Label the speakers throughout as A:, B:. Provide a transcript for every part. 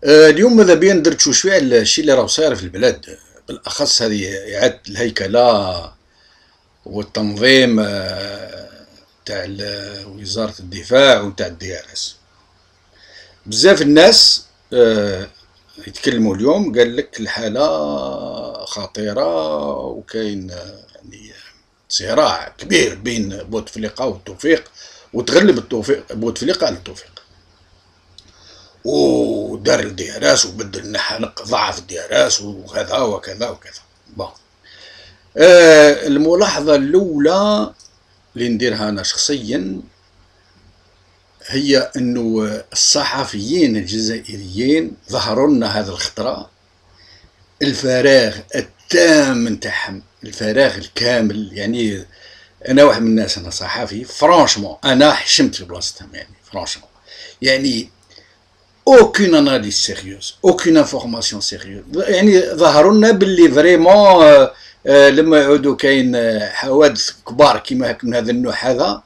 A: اليوم ماذا بيا ندردشوا شويه على الشيء اللي راه صاير في البلاد، بالاخص هذه اعاده الهيكله والتنظيم تاع وزاره الدفاع وتاع الدي ار اس. بزاف الناس يتكلموا اليوم، قال لك الحاله خطيره وكاين يعني صراع كبير بين بوتفليقه والتوفيق، وتغلب التوفيق بوتفليقه على التوفيق، ودار الدي ار اس وبدل النحانق ضعف الدي ار اس وكذا وكذا وكذا. بون الملاحظه الاولى اللي نديرها انا شخصيا هي انه الصحفيين الجزائريين ظهروا لنا هذا الخطره الفراغ التام نتاعهم، الفراغ الكامل. يعني انا واحد من الناس، انا صحفي فرانشمون انا حشمت في بلاصتهم، يعني فرانشمون يعني aucune analyse sérieuse, aucune information sérieuse. يعني ظهروا لنا باللي فريمون لما يعودوا كاين حوادث كبار كيما هاك من هذا النوع هذا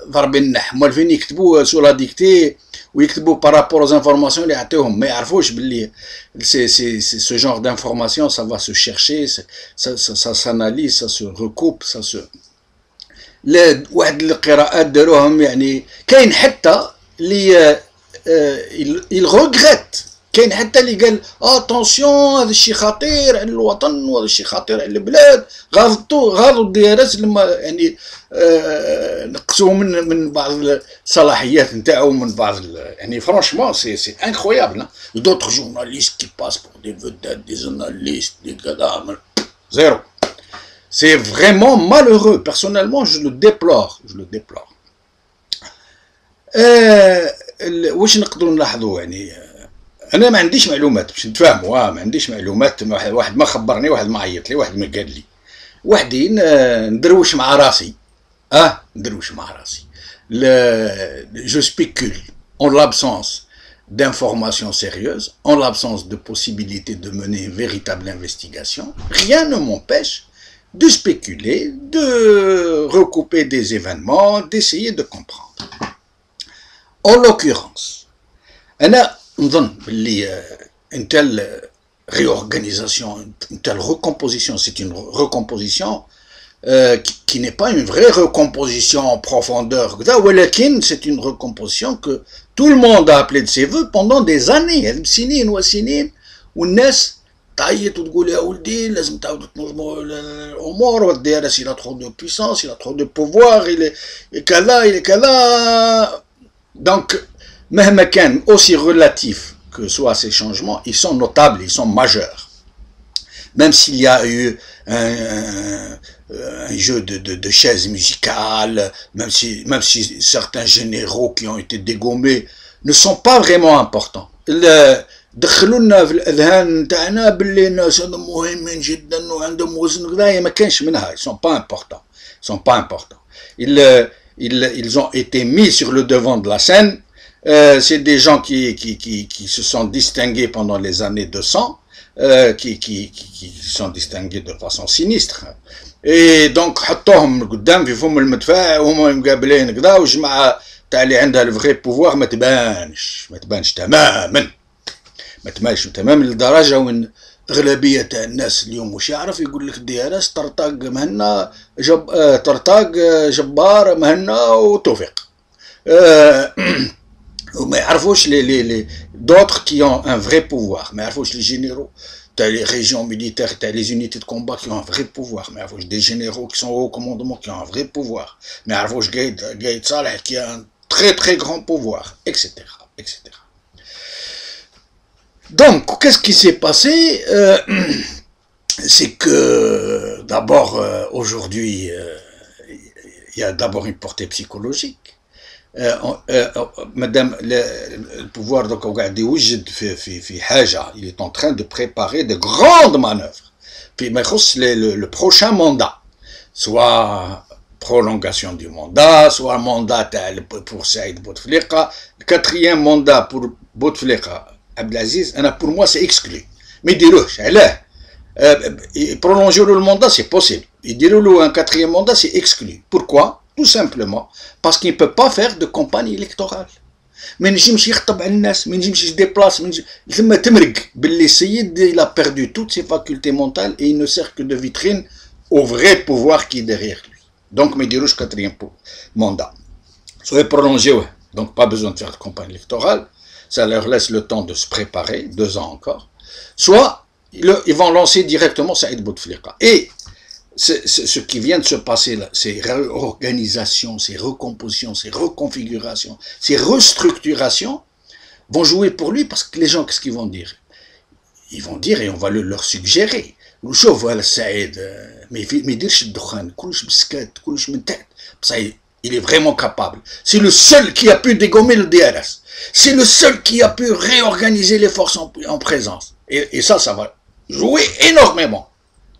A: ضربين النح موالفين يكتبوا سو لا ديكتي ويكتبوا بارابور aux informations اللي يعطيوهم، ما يعرفوش باللي سي سو جونغ d'information ça va se chercher, ça s'analyse, ça se recoupe, ça se لا واحد القراءات داروهم. يعني كاين حتى اللي il regrette، كاين حتى اللي قال اتونسيون هذا الشيء خطير على الوطن وهذا الشيء خطير على البلاد، غاضوا الدي ار اس لما يعني نقصوا من بعض الصلاحيات نتاعو، من بعض يعني فرانشمون سي انكرويابل. دوطخ جورناليست كي باس بور دي فيدات دي جورناليست دي كذا، زيرو. سي فريمون مالهورeux، personnellement je le déplore. واش نقدروا نلاحظوا؟ يعني انا ما عنديش معلومات باش نتفاهموا، ما عنديش معلومات، واحد ما خبرني، واحد ما عيط لي، واحد ما قال لي، وحدين ندروش مع راسي، ندروش مع راسي. je spécule en l'absence d'informations sérieuses, en l'absence de possibilité de mener une véritable investigation. Rien ne m'empêche de spéculer, de recouper des événements, d'essayer de comprendre. En l'occurrence أنا نظن باللي une telle réorganisation, une telle recomposition, c'est une recomposition qui n'est pas une vraie recomposition en profondeur, ولكن c'est une recomposition que tout le monde a appelé de ses voeux pendant des années، سنين وسنين، والناس تعيط وتقول يا ولدي لازم تعاودوا تنظموا الامور، والدي ار اس il a trop de puissance, il a trop de pouvoir, il est كذا. Donc مهما كان aussi relatif que soient ces changements, ils sont notables, ils sont majeurs. Même s'il y a eu un jeu de chaises musicales, même si certains généraux qui ont été dégommés ne sont pas vraiment importants. دخلوا لنا في الاذهان نتاعنا باللي الناس هذو مهمين جدا وعندهم وزن كذا، ما كانش منها. ils sont pas importants. Ils ont été mis sur le devant de la scène. C'est des gens qui se sont distingués pendant les années 200, qui sont distingués de façon sinistre. Et donc حطوهم قدام في فم المدفع وهما مقابلين كذا، والجماعه تاع اللي عندها الفغي بوفوار ما تبانش تماما لدرجه وين اغلبيه تاع الناس اليوم واش يعرف يقول لك دي ار اس طرطاق مهنا طرطاق جبار مهنا وتوفيق، وما يعرفوش لي d'autres qui ont un vrai pouvoir، ما يعرفوش les généraux تاع les régions militaires تاع les unités de combat qui ont un vrai pouvoir، ما يعرفوش des généraux qui sont au commandement qui ont un vrai pouvoir، ما يعرفوش قايد صالح qui a un très très grand pouvoir، etc. Donc, qu'est-ce qui s'est passé? C'est que d'abord, aujourd'hui, il y a d'abord une portée psychologique. Madame, le pouvoir donc il est en train de préparer de grandes manœuvres. Puis le prochain mandat, soit prolongation du mandat, soit mandat pour Saïd Bouteflika, le quatrième mandat pour Bouteflika Abdelaziz, pour moi c'est exclu. Mais prolonger le mandat c'est possible. Un quatrième mandat c'est exclu. Pourquoi? Tout simplement parce qu'il ne peut pas faire de campagne électorale. ما ينجمش يخطب على الناس، ما ينجمش يديبلاس، ثم تمرق باللي السيد il a perdu toutes ses facultés mentales et il ne sert que de vitrine au vrai pouvoir qui est derrière lui. Donc ما يديروش quatrième mandat. Soit prolongé, donc pas besoin de faire de campagne électorale, ça leur laisse le temps de se préparer, 2 ans encore. Soit ils vont lancer directement Saïd Bouteflika. Et ce qui vient de se passer là, ces réorganisations, ces recompositions, ces reconfigurations, ces restructurations vont jouer pour lui, parce que les gens, qu'est-ce qu'ils vont dire? Ils vont dire, et on va leur suggérer, شوف voilà Saïd, mais يديرش الدخان, كلش مسكات, كلش من تحت. Ça, il est vraiment capable. C'est le seul qui a pu dégommer le DRS. C'est le seul qui a pu réorganiser les forces en présence. Et ça va jouer énormément.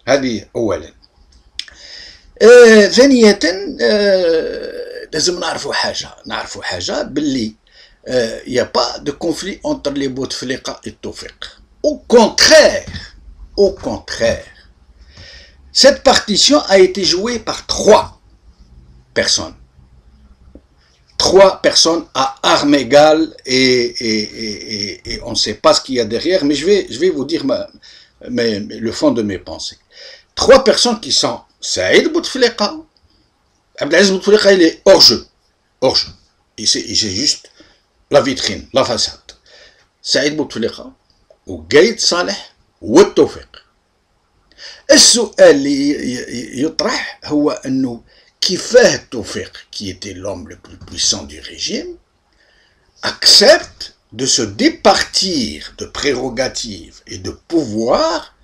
A: هذه أولا. ثانية لازم نعرفوا حاجة باللي il n'y a pas de conflit entre les Bouteflika et Tawfiq. Au contraire, cette partition a été jouée par 3 personnes. 3 personnes à armes égales et on ne sait pas ce qu'il y a derrière, mais je vais vous dire le fond de mes pensées. 3 personnes qui sont Saïd Bouteflika. Abdelaziz Bouteflika, il est hors jeu. C'est juste la vitrine, la façade. Saïd Bouteflika ou Gaïd Saleh ou Tawfiq. السؤال اللي يطرح هو أنه كيفاه Tawfiq, qui était l'homme le plus puissant du régime, accepte de se départir de prérogatives et de pouvoirs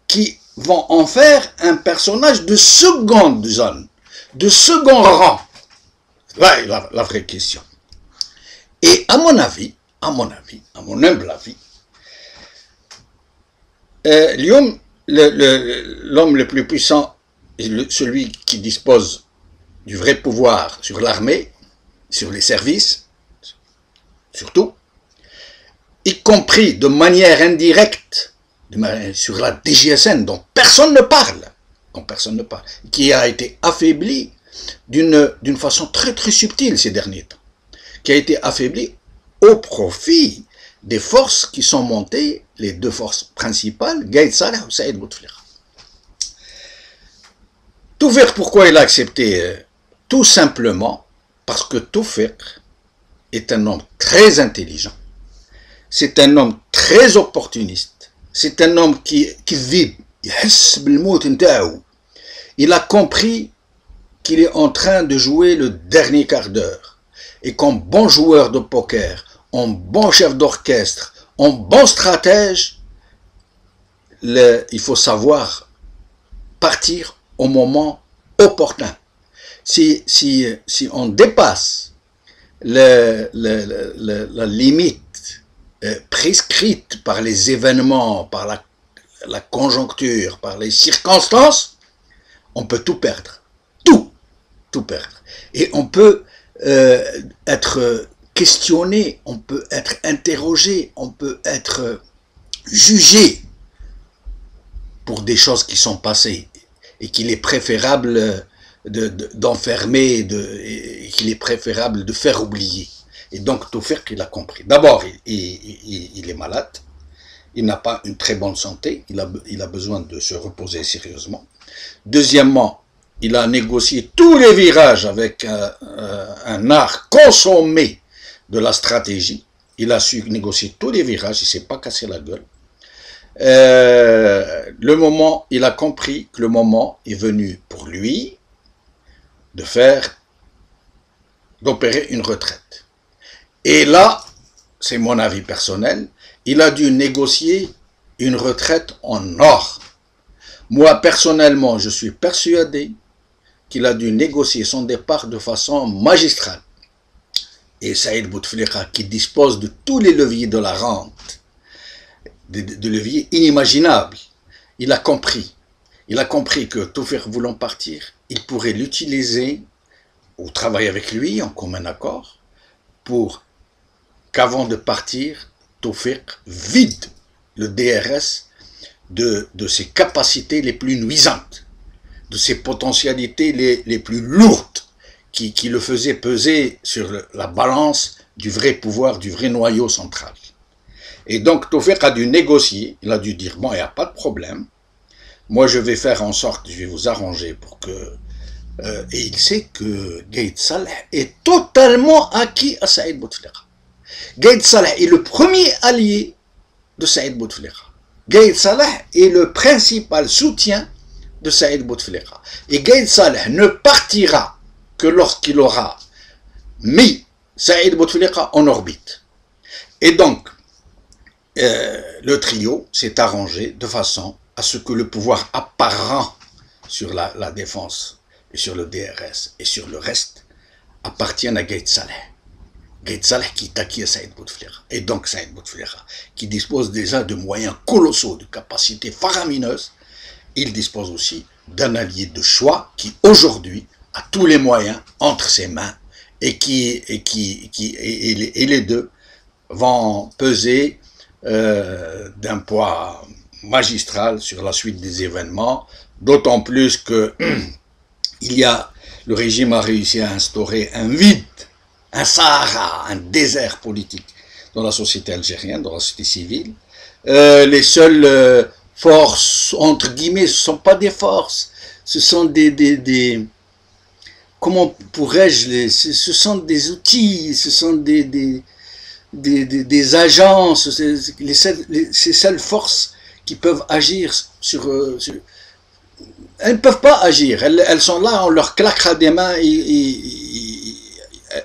A: qui vont en faire un personnage de seconde zone, de second rang. Là est la vraie question. Et à mon avis, à mon humble avis, l'homme le plus puissant, celui qui dispose du vrai pouvoir sur l'armée, sur les services, surtout, y compris de manière indirecte, sur la DGSN, dont personne ne parle, qui a été affaibli d'une façon très très subtile ces derniers temps, qui a été affaibli au profit des forces qui sont montées, les 2 forces principales, Gaïd Saleh ou Saïd Bouteflika. Tawfiq, pourquoi il a accepté? Tout simplement parce que Tawfiq est un homme très intelligent, c'est un homme très opportuniste, c'est un homme qui vit, il a compris qu'il est en train de jouer le dernier quart d'heure, et comme bon joueur de poker, en bon chef d'orchestre, en bon stratège, il faut savoir partir au moment opportun. Si on dépasse la limite prescrite par les événements, par la conjoncture, par les circonstances, on peut tout perdre. Tout perdre. Et on peut être questionné, on peut être interrogé, on peut être jugé pour des choses qui sont passées et qu'il est préférable d'enfermer et qu'il est préférable de faire oublier. Et donc Tawfiq, il a compris. D'abord, il est malade, il n'a pas une très bonne santé, il a besoin de se reposer sérieusement. Deuxièmement, il a négocié tous les virages avec un art consommé de la stratégie. Il a su négocier tous les virages, il ne s'est pas cassé la gueule. Il a compris que le moment est venu pour lui d'opérer une retraite. Et là, c'est mon avis personnel, il a dû négocier une retraite en or. Moi, personnellement, je suis persuadé qu'il a dû négocier son départ de façon magistrale. Et Saïd Bouteflika, qui dispose de tous les leviers de la rente, de leviers inimaginables, il a compris que Tawfiq voulant partir, il pourrait l'utiliser ou travailler avec lui en commun accord pour qu'avant de partir, Tawfiq vide le DRS de ses capacités les plus nuisantes, de ses potentialités les plus lourdes, qui le faisaient peser sur la balance du vrai pouvoir, du vrai noyau central. Et donc Tawfiq a dû négocier, il a dû dire bon, il n'y a pas de problème, moi je vais faire en sorte, je vais vous arranger pour que... et il sait que Gaïd Salah est totalement acquis à Saïd Bouteflika. Gaïd Salah est le premier allié de Saïd Bouteflika. Gaïd Salah est le principal soutien de Saïd Bouteflika. Et Gaïd Salah ne partira que lorsqu'il aura mis Saïd Bouteflika en orbite. Et donc, le trio s'est arrangé de façon à ce que le pouvoir apparent sur la défense et sur le DRS et sur le reste appartienne à Gaïd Salah. Gaïd Salah qui est acquis à Saïd Bouteflika. Et donc Saïd Bouteflika, qui dispose déjà de moyens colossaux, de capacités faramineuses, il dispose aussi d'un allié de choix qui aujourd'hui a tous les moyens entre ses mains et les deux vont peser d'un poids magistral sur la suite des événements, d'autant plus que le régime a réussi à instaurer un vide, un Sahara, un désert politique dans la société algérienne, dans la société civile. Les seules forces, entre guillemets, ce ne sont pas des forces, ce sont comment pourrais-je, ce sont des outils, ce sont des agences, ces seules forces qui peuvent agir elles ne peuvent pas agir, elles sont là, on leur claquera des mains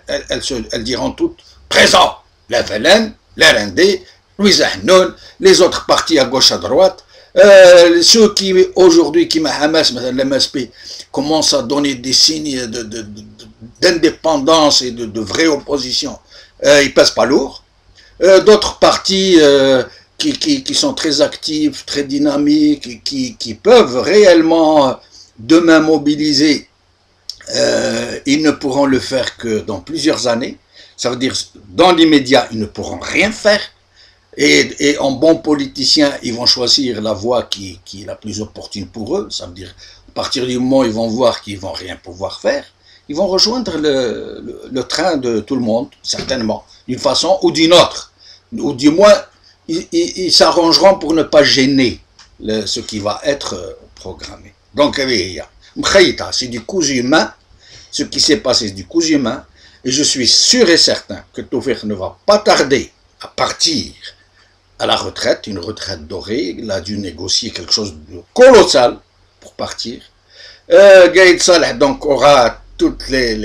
A: elles diront toutes présent, la FLN, l'RND, Louis Ahnoun, les autres partis à gauche à droite, ceux qui aujourd'hui, qui Hamas, l'MSP, commencent à donner des signes d'indépendance et de vraie opposition, ils pèsent pas lourd. D'autres partis qui sont très actifs, très dynamiques, qui peuvent réellement demain mobiliser, ils ne pourront le faire que dans plusieurs années. Ça veut dire, dans l'immédiat, ils ne pourront rien faire. Et en bons politiciens, ils vont choisir la voie qui est la plus opportune pour eux. Ça veut dire, à partir du moment où ils vont voir qu'ils ne vont rien pouvoir faire, ils vont rejoindre le train de tout le monde, certainement, d'une façon ou d'une autre. Ou du moins, ils s'arrangeront pour ne pas gêner ce qui va être programmé. Donc, c'est du cousu humain. Ce qui s'est passé, c'est du cousu humain. Et je suis sûr et certain que Tawfiq ne va pas tarder à partir à la retraite, une retraite dorée. Il a dû négocier quelque chose de colossal pour partir. Gaïd Salah donc aura toutes les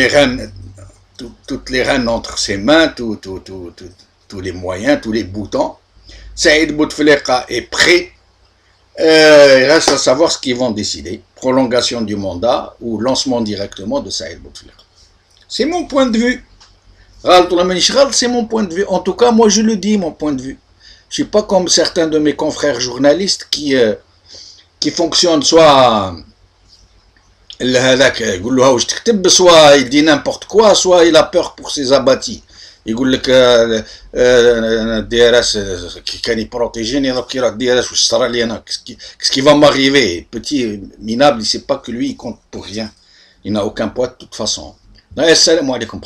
A: rênes entre ses mains, tous les moyens, tous les boutons. Saïd Bouteflika est prêt. Il reste à savoir ce qu'ils vont décider. Prolongation du mandat ou lancement directement de Saïd Bouteflika. C'est mon point de vue. C'est mon point de vue. En tout cas, moi je le dis, mon point de vue. Je ne suis pas comme certains de mes confrères journalistes qui fonctionnent soit soit il dit n'importe quoi, soit il a peur pour ses abattis. Il dit que DRS qui est protégé, qu'est-ce qui va m'arriver? Petit minable, il ne sait pas que lui il compte pour rien. Il n'a aucun poids de toute façon. Assalamu alaikum.